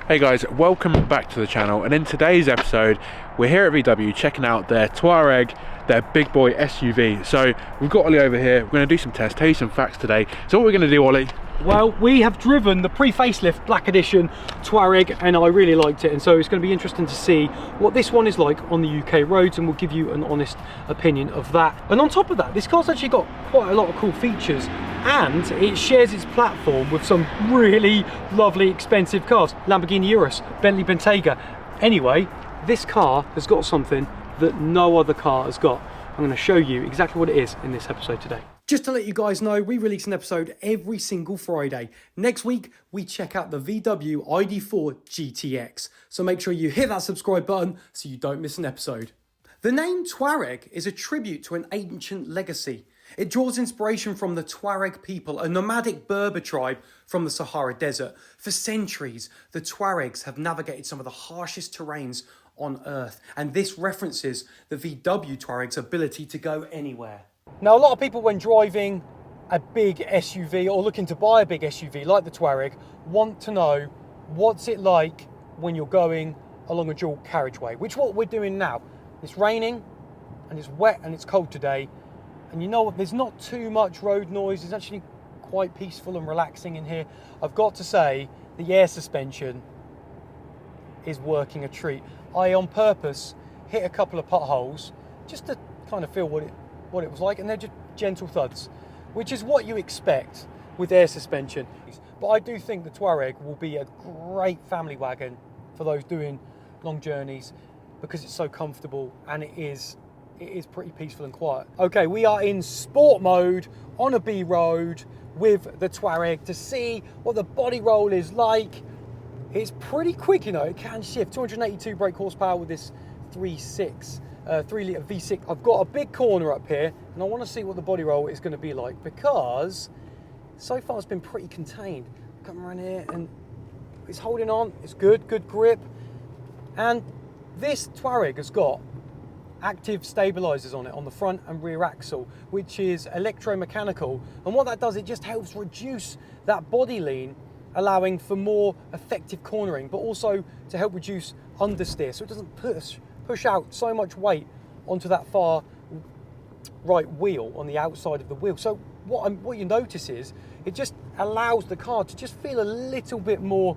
Hey guys, welcome back to the channel, and in today's episode we're here at VW checking out their Touareg, their big boy SUV. So we've got Ollie over here. We're going to do some tests, tell you some facts today. So what we're going to do, Ollie? Well, we have driven the pre-facelift Black Edition Touareg and I really liked it, and so it's going to be interesting to see what this one is like on the UK roads, and we'll give you an honest opinion of that. And on top of that, this car's actually got quite a lot of cool features, and it shares its platform with some really lovely expensive cars. Lamborghini Urus, Bentley Bentayga. Anyway, this car has got something that no other car has got. I'm going to show you exactly what it is in this episode today. Just to let you guys know, we release an episode every single Friday. Next week, we check out the VW ID4 GTX. So make sure you hit that subscribe button so you don't miss an episode. The name Touareg is a tribute to an ancient legacy. It draws inspiration from the Touareg people, a nomadic Berber tribe from the Sahara Desert. For centuries, the Touaregs have navigated some of the harshest terrains on Earth, and this references the VW Touareg's ability to go anywhere. Now, a lot of people, when driving a big SUV or looking to buy a big SUV like the Touareg, want to know what's it like when you're going along a dual carriageway, which is what we're doing now. It's raining and it's wet and it's cold today, and you know what, there's not too much road noise. It's actually quite peaceful and relaxing in here. I've got to say, the air suspension is working a treat. I on purpose hit a couple of potholes just to kind of feel what it was like, and they're just gentle thuds, which is what you expect with air suspension. But I do think the Touareg will be a great family wagon for those doing long journeys because it's so comfortable and it is pretty peaceful and quiet. Okay, we are in sport mode on a B road with the Touareg to see what the body roll is like. It's pretty quick, you know, it can shift. 282 brake horsepower with this 3.6. 3 litre V6. I've got a big corner up here and I want to see what the body roll is going to be like, because so far it's been pretty contained. Come around here and it's holding on, it's good grip. And this Touareg has got active stabilizers on it on the front and rear axle, which is electromechanical, and what that does, it just helps reduce that body lean, allowing for more effective cornering, but also to help reduce understeer so it doesn't push out so much weight onto that far right wheel on the outside of the wheel. So what you notice is it just allows the car to just feel a little bit more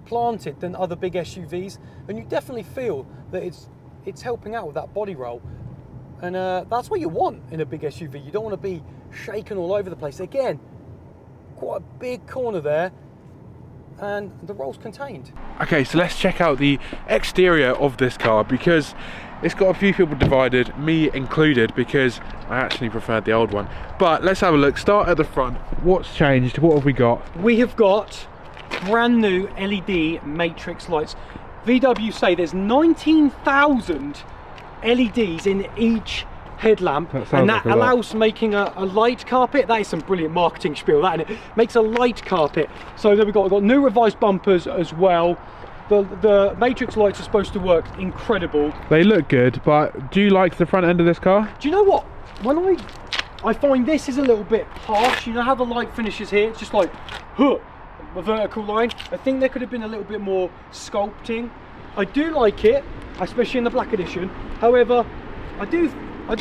planted than other big SUVs, and you definitely feel that it's helping out with that body roll, and that's what you want in a big SUV. You don't want to be shaking all over the place. Again, quite a big corner there, and the roll's contained. Okay, so let's check out the exterior of this car, because it's got a few people divided, me included, because I actually preferred the old one. But let's have a look. Start at the front. What's changed? What have we got? We have got brand new LED matrix lights. VW say there's 19,000 LEDs in each headlamp, and that allows making a light carpet. That is some brilliant marketing spiel, that, and it makes a light carpet. So there we've got new revised bumpers as well. The matrix lights are supposed to work incredible. They look good, but do you like the front end of this car? Do you know what, when I find this is a little bit harsh. You know how the light finishes here, it's just like a vertical line. I think there could have been a little bit more sculpting. I do like it, especially in the Black Edition. However, I do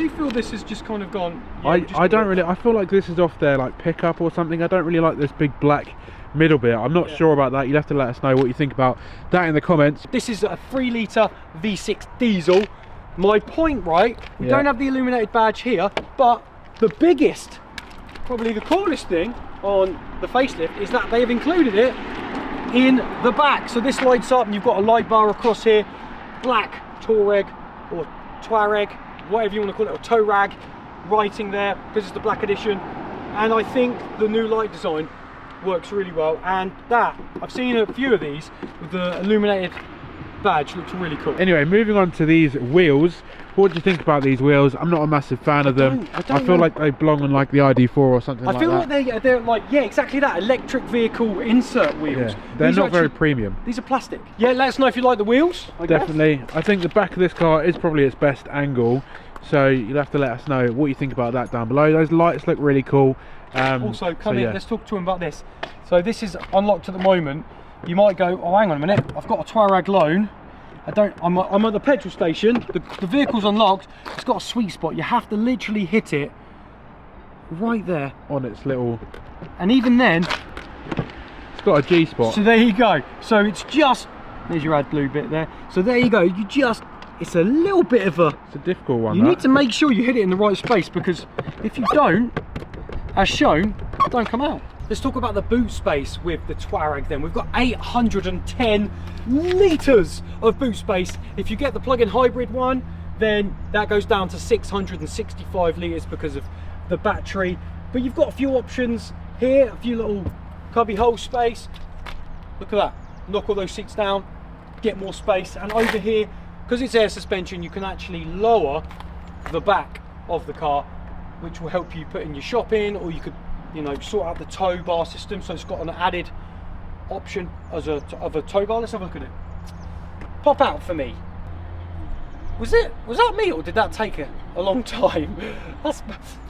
feel this has just kind of gone. Yeah, I feel like this is off their like pickup or something. I don't really like this big black middle bit. I'm not sure about that. You'll have to let us know what you think about that in the comments. This is a 3 litre V6 diesel. My point, right? We don't have the illuminated badge here, but the biggest, probably the coolest thing on the facelift is that they have included it in the back. So this lights up and you've got a light bar across here. Black Touareg or Touareg, whatever you want to call it, or Touareg writing there, because it's the Black Edition. And I think the new light design works really well, and that, I've seen a few of these with the illuminated badge, looks really cool. Anyway, moving on to these wheels. What do you think about these wheels? I'm not a massive fan of them. I feel like they belong on like the ID4 or something like that. I feel like they're like, yeah, exactly that, electric vehicle insert wheels. Yeah, they're not very premium. These are plastic. Yeah, let us know if you like the wheels. Definitely. I think the back of this car is probably its best angle, so you'll have to let us know what you think about that down below. Those lights look really cool. Also, come in, let's talk to him about this. So this is unlocked at the moment. you might go, oh, hang on a minute, I've got a Touareg loan. I'm at the petrol station, the vehicle's unlocked, it's got a sweet spot. You have to literally hit it right there. On its little... And even then... It's got a G-spot. So there you go. So it's just... There's your AdBlue bit there. So there you go, you just... It's a little bit of a... It's a difficult one. You need to make sure you hit it in the right space, because if you don't, as shown, it don't come out. Let's talk about the boot space with the Touareg then. We've got 810 litres of boot space. If you get the plug-in hybrid one, then that goes down to 665 litres because of the battery. But you've got a few options here, a few little cubby hole space. Look at that, knock all those seats down, get more space. And over here, because it's air suspension, you can actually lower the back of the car, which will help you put in your shopping, or you could, you know, sort out the tow bar system. So it's got an added option of a tow bar. Let's have a look at it. Pop out for me. Was that me, or did that take a long time?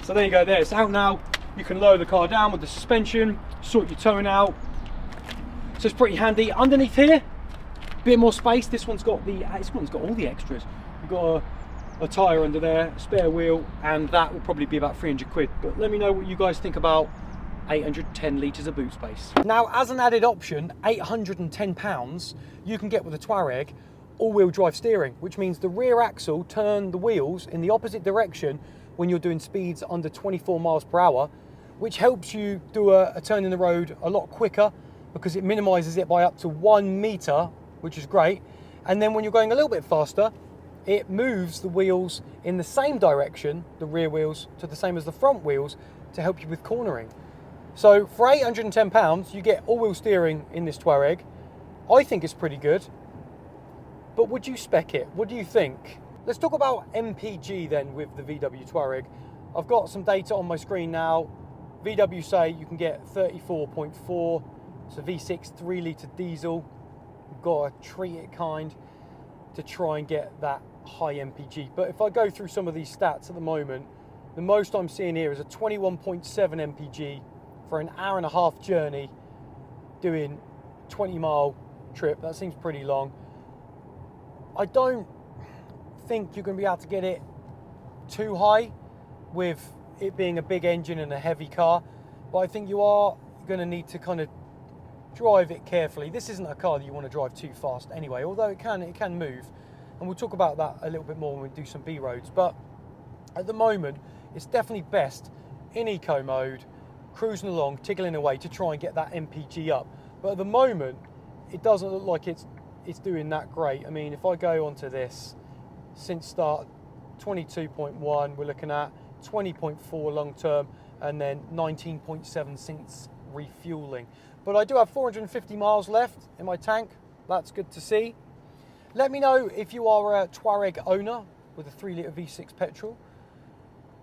So there you go, there, it's out now. You can lower the car down with the suspension, sort your towing out. So it's pretty handy. Underneath here, bit more space. This one's got all the extras. You've got a tyre under there, a spare wheel, and that will probably be about 300 quid. But let me know what you guys think about 810 litres of boot space. Now, as an added option, £810, you can get with a Touareg all-wheel drive steering, which means the rear axle turn the wheels in the opposite direction when you're doing speeds under 24 miles per hour, which helps you do a turn in the road a lot quicker because it minimises it by up to 1 metre, which is great. And then when you're going a little bit faster, it moves the wheels in the same direction, the rear wheels, to the same as the front wheels to help you with cornering. So for £810, you get all-wheel steering in this Touareg. I think it's pretty good. But would you spec it? What do you think? Let's talk about MPG then with the VW Touareg. I've got some data on my screen now. VW say you can get 34.4. It's a V6 3-litre diesel. You've got to treat it kind to try and get that high MPG. But if I go through some of these stats at the moment, the most I'm seeing here is a 21.7 MPG for an hour-and-a-half journey doing 20-mile trip. That seems pretty long. I don't think you're going to be able to get it too high with it being a big engine and a heavy car, but I think you are going to need to kind of drive it carefully. This isn't a car that you want to drive too fast anyway, although it can move, and we'll talk about that a little bit more when we do some B roads. But at the moment, it's definitely best in eco mode, cruising along, tickling away to try and get that MPG up. But at the moment, it doesn't look like it's doing that great. I mean, if I go onto this, since start 22.1, we're looking at 20.4 long term, and then 19.7 since refueling. But I do have 450 miles left in my tank. That's good to see. Let me know if you are a Touareg owner with a 3-litre V6 petrol.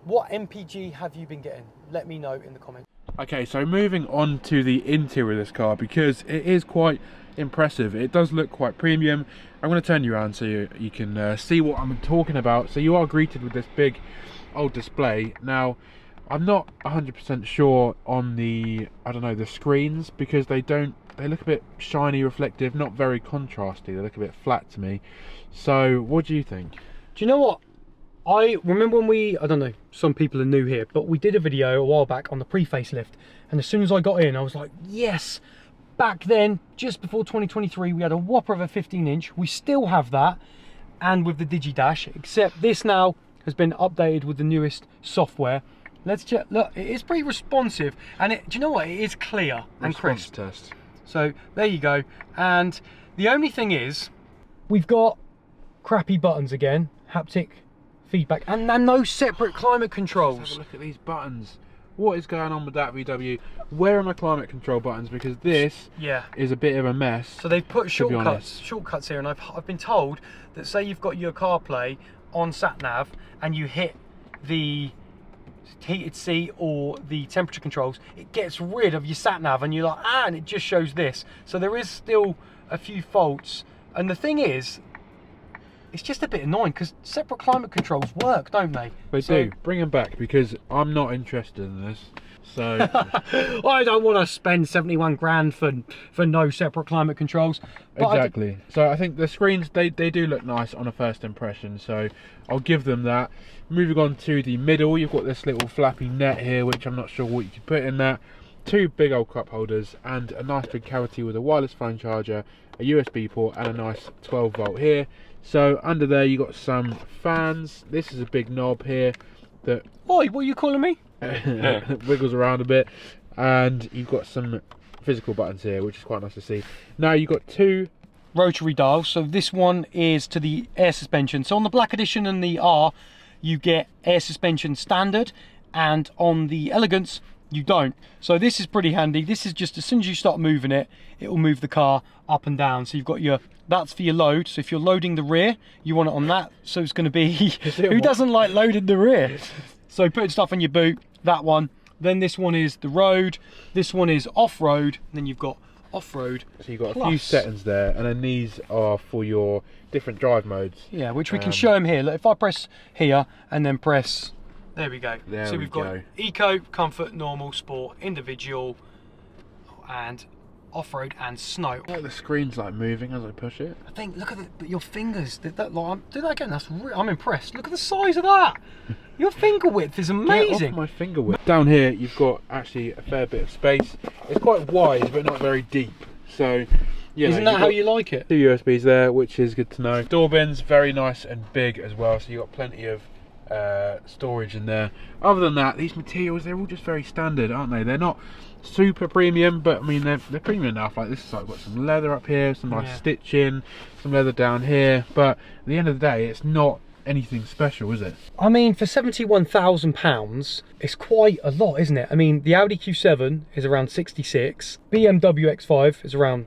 What MPG have you been getting? Let me know in the comments. Okay, so moving on to the interior of this car, because it is quite impressive. It does look quite premium. I'm going to turn you around so you can see what I'm talking about. So you are greeted with this big old display. Now, I'm not 100% sure on the, I don't know, the screens, because they look a bit shiny, reflective, not very contrasty. They look a bit flat to me. So what do you think? Do you know what? I remember when I don't know, some people are new here, but we did a video a while back on the pre-facelift, and as soon as I got in, I was like, yes. Back then, just before 2023, we had a whopper of a 15-inch. We still have that, and with the DigiDash, except this now has been updated with the newest software. Let's check. Look, it is pretty responsive, and do you know what? It is clear and crisp. Test. So there you go. And the only thing is, we've got crappy buttons again, haptic feedback, and no separate climate controls. Let's have a look at these buttons. What is going on with that, VW? Where are my climate control buttons? Because this is a bit of a mess. So they've put shortcuts here, and I've been told that, say you've got your CarPlay on sat-nav and you hit the heated seat or the temperature controls, it gets rid of your sat-nav, and you're like, and it just shows this. So there is still a few faults, and the thing is, it's just a bit annoying because separate climate controls work, don't they? They do. Bring them back, because I'm not interested in this. So I don't want to spend 71 grand for no separate climate controls. But exactly. So I think the screens, they do look nice on a first impression, so I'll give them that. Moving on to the middle, you've got this little flappy net here, which I'm not sure what you could put in that. Two big old cup holders and a nice big cavity with a wireless phone charger, a USB port and a nice 12 volt here. So under there you've got some fans. This is a big knob here that Oi, what are you calling me? wiggles around a bit, and you've got some physical buttons here, which is quite nice to see. Now you've got two Rotary dials. So this one is to the air suspension. So on the Black Edition and the R, you get air suspension standard, and on the Elegance, you don't. So this is pretty handy. This is just as soon as you start moving it, it will move the car up and down. So you've got your, that's for your load. So if you're loading the rear, you want it on that. So it's going to be, who doesn't like loading the rear? So putting stuff in your boot, that one. Then this one is the road. This one is off-road. Then you've got off-road. So you've got a few settings there, and then these are for your different drive modes. Yeah, which we can show them here. Look, if I press here and then press, there we go. There so we've got eco, comfort, normal, sport, individual, and off-road and snow. Like the screen's like moving as I push it. I think, look at your fingers. Did that? Like, do that again. That's I'm impressed. Look at the size of that. Your finger width is amazing. Get off my finger width. Down here you've got actually a fair bit of space. It's quite wide but not very deep. So isn't that how you like it? Two USBs there, which is good to know. Door bins, very nice and big as well. So you've got plenty of storage in there. Other than that, these materials, they're all just very standard, aren't they? They're not super premium, but I mean they're premium enough. Like this is like got some leather up here, some nice stitching, some leather down here, but at the end of the day it's not anything special, is it? I mean, for £71,000 it's quite a lot, isn't it? I mean, the Audi Q7 is around 66, BMW X5 is around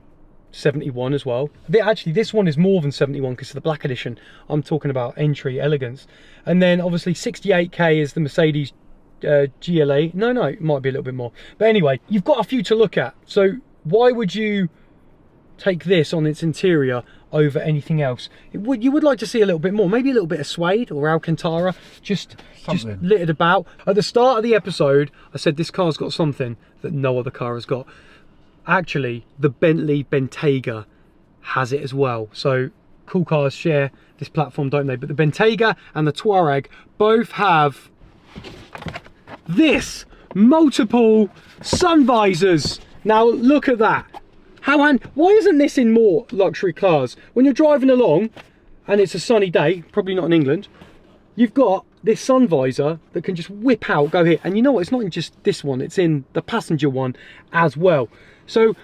71 as well. Actually, this one is more than 71 because of the Black Edition. I'm talking about entry elegance. And then obviously 68k is the Mercedes GLA. No, it might be a little bit more. But anyway, you've got a few to look at. So why would you take this on its interior over anything else? You would like to see a little bit more, maybe a little bit of suede or Alcantara, just littered about. At the start of the episode, I said this car's got something that no other car has got. Actually, the Bentley Bentayga has it as well. So cool cars share this platform, don't they? But the Bentayga and the Touareg both have this multiple sun visors. Now look at that. Why isn't this in more luxury cars? When you're driving along and it's a sunny day, probably not in England, you've got this sun visor that can just whip out, go here. And you know what, it's not in just this one, it's in the passenger one as well. So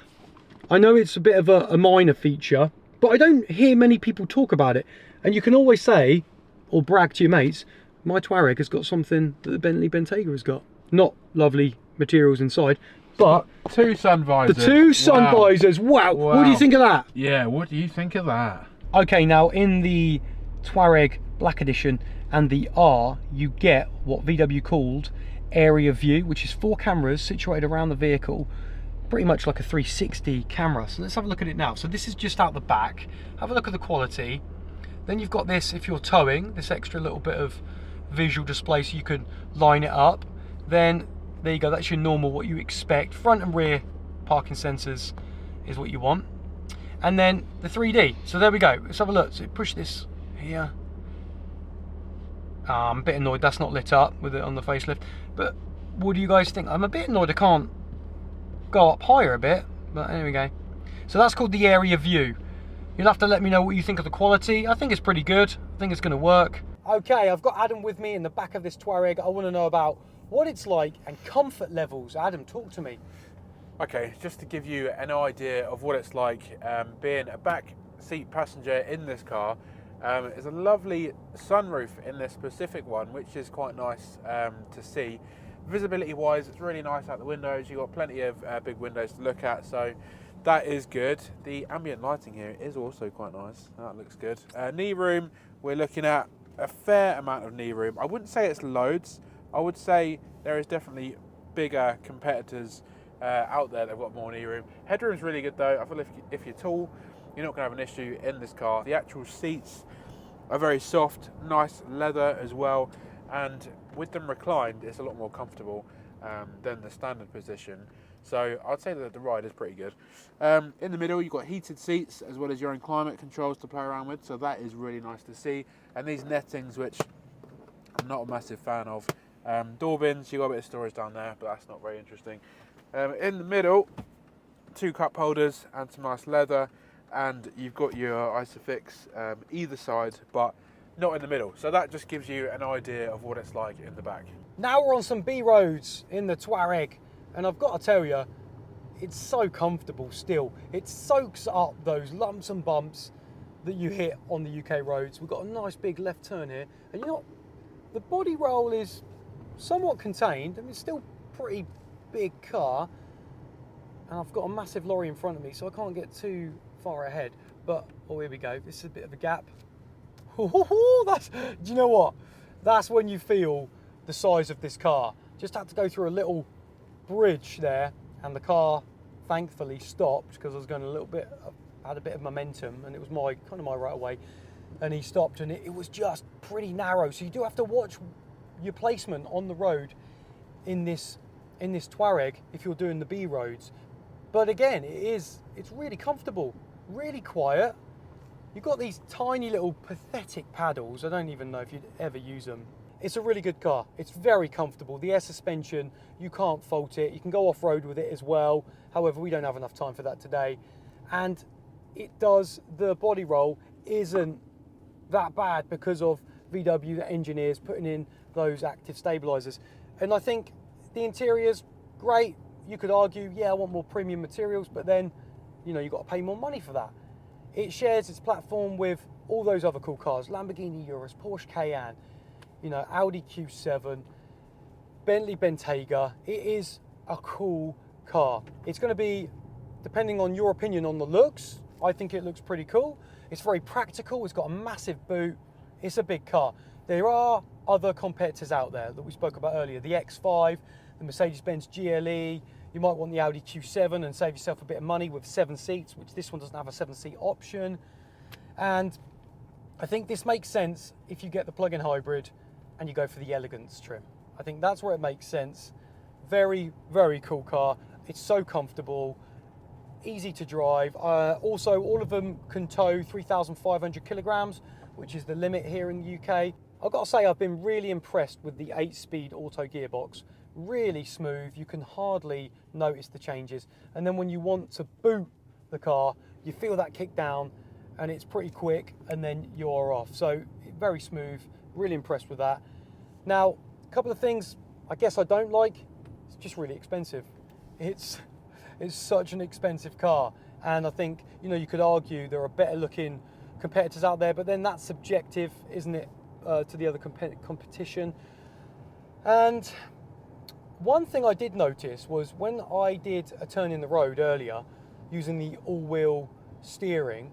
I know it's a bit of a minor feature, but I don't hear many people talk about it. And you can always say, or brag to your mates, my Touareg has got something that the Bentley Bentayga has got. Not lovely materials inside, but two sun visors. The two sun visors. Wow. What do you think of that? Yeah, what do you think of that? Okay, now in the Touareg Black Edition and the R, you get what VW called area view, which is 4 cameras situated around the vehicle, pretty much like a 360 camera. So let's have a look at it now. So this is just out the back. Have a look at the quality. Then you've got this, if you're towing, this extra little bit of visual display so you can line it up. Then there you go, that's your normal, what you expect. Front and rear parking sensors is what you want. And then the 3D. So there we go. Let's have a look. So push this here. I'm a bit annoyed that's not lit up with it on the facelift. But what do you guys think? I'm a bit annoyed I can't go up higher a bit. But there we go. So that's called the area view. You'll have to let me know what you think of the quality. I think it's pretty good. I think it's going to work. Okay, I've got Adam with me in the back of this Touareg. I want to know about what it's like and comfort levels. Adam, talk to me. Okay, just to give you an idea of what it's like being a back seat passenger in this car, there's a lovely sunroof in this specific one, which is quite nice to see. Visibility wise, it's really nice out the windows. You've got plenty of big windows to look at, so that is good. The ambient lighting here is also quite nice. That looks good. Knee room, we're looking at a fair amount of knee room. I wouldn't say it's loads. I would say there is definitely bigger competitors out there that have got more knee room. Headroom's really good though. I feel if you're tall, you're not going to have an issue in this car. The actual seats are very soft, nice leather as well, and with them reclined, it's a lot more comfortable. than the standard position. So I'd say that the ride is pretty good. In the middle, you've got heated seats as well as your own climate controls to play around with. So that is really nice to see. And these nettings, which I'm not a massive fan of. Door bins, you've got a bit of storage down there, but that's not very interesting. In the middle, 2 cup holders and some nice leather. And you've got your Isofix either side, but not in the middle. So that just gives you an idea of what it's like in the back. Now we're on some B roads in the Touareg, and I've got to tell you, it's so comfortable still. It soaks up those lumps and bumps that you hit on the UK roads. We've got a nice big left turn here, and you know what? The body roll is somewhat contained. I mean, it's still a pretty big car, and I've got a massive lorry in front of me, so I can't get too far ahead. But oh, here we go. This is a bit of a gap. Do you know what? That's when you feel the size of this car. Just had to go through a little bridge there, and the car thankfully stopped because I was going a little bit, had a bit of momentum, and it was my right of way, and he stopped, and it was just pretty narrow. So you do have to watch your placement on the road in this Touareg if you're doing the B roads. But again, it's really comfortable, really quiet. You've got these tiny little pathetic paddles. I don't even know if you'd ever use them. It's a really good car. It's very comfortable. The air suspension, you can't fault it. You can go off-road with it as well. However, we don't have enough time for that today. And the body roll isn't that bad because of VW engineers putting in those active stabilizers. And I think the interior's great. You could argue, yeah, I want more premium materials, but then, you know, you've got to pay more money for that. It shares its platform with all those other cool cars, Lamborghini Urus, Porsche Cayenne, you know, Audi Q7, Bentley Bentayga. It is a cool car. It's going to be, depending on your opinion on the looks, I think it looks pretty cool. It's very practical. It's got a massive boot. It's a big car. There are other competitors out there that we spoke about earlier. The X5, the Mercedes-Benz GLE. You might want the Audi Q7 and save yourself a bit of money with 7 seats, which this one doesn't have a 7-seat option. And I think this makes sense if you get the plug-in hybrid and you go for the elegance trim. I think that's where it makes sense. Very, very cool car. It's so comfortable, easy to drive. Also, all of them can tow 3,500 kilograms, which is the limit here in the UK. I've got to say, I've been really impressed with the 8-speed auto gearbox. Really smooth, you can hardly notice the changes. And then when you want to boot the car, you feel that kick down and it's pretty quick, and then you're off. So very smooth, really impressed with that. Now, a couple of things I guess I don't like. It's just really expensive. It's such an expensive car, and I think, you know, you could argue there are better looking competitors out there, but then that's subjective, isn't it, to the other competition. And one thing I did notice was when I did a turn in the road earlier using the all-wheel steering,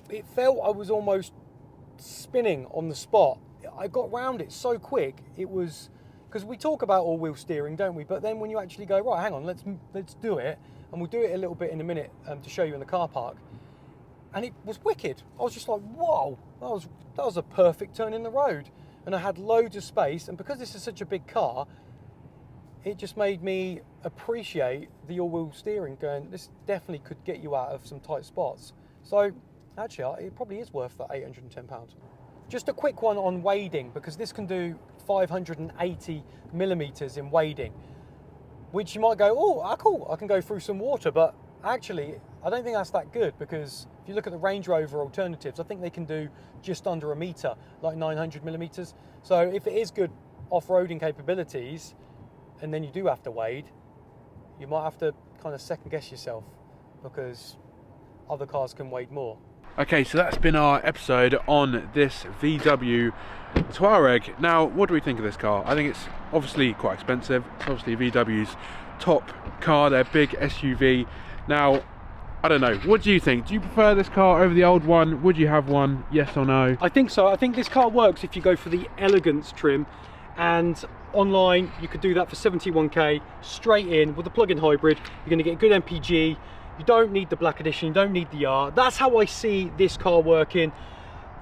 it felt I was almost spinning on the spot. I got round it so quick. It was, because we talk about all-wheel steering, don't we? But then when you actually go, right, hang on, let's do it, and we'll do it a little bit in a minute to show you in the car park. And it was wicked. I was just like, whoa, that was a perfect turn in the road. And I had loads of space, and because this is such a big car, it just made me appreciate the all-wheel steering, going, this definitely could get you out of some tight spots. So actually, it probably is worth that £810. Just a quick one on wading, because this can do 580 millimeters in wading, which you might go, oh, cool, I can go through some water. But actually, I don't think that's that good, because if you look at the Range Rover alternatives, I think they can do just under a meter, like 900 millimeters. So if it is good off-roading capabilities, and then you do have to wade, you might have to kind of second guess yourself, because other cars can wade more. Okay, so that's been our episode on this VW Touareg. Now, what do we think of this car? I think it's obviously quite expensive. It's obviously VW's top car, their big SUV. Now, I don't know, what do you think? Do you prefer this car over the old one? Would you have one, yes or no? I think so. I think this car works if you go for the elegance trim, and online you could do that for 71k straight in with the plug-in hybrid. You're going to get good MPG. You don't need the black edition, you don't need the R. That's how I see this car working.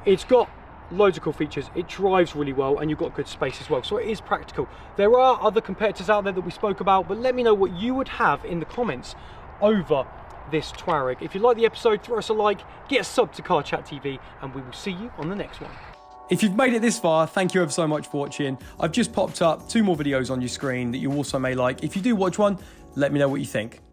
It's got loads of cool features, it drives really well, and you've got good space as well, so it is practical. There are other competitors out there that we spoke about, but let me know what you would have in the comments over this Touareg. If you like the episode, throw us a like, get a sub to Car Chat TV, and we will see you on the next one. If you've made it this far, thank you ever so much for watching. I've just popped up 2 more videos on your screen that you also may like. If you do watch one, let me know what you think.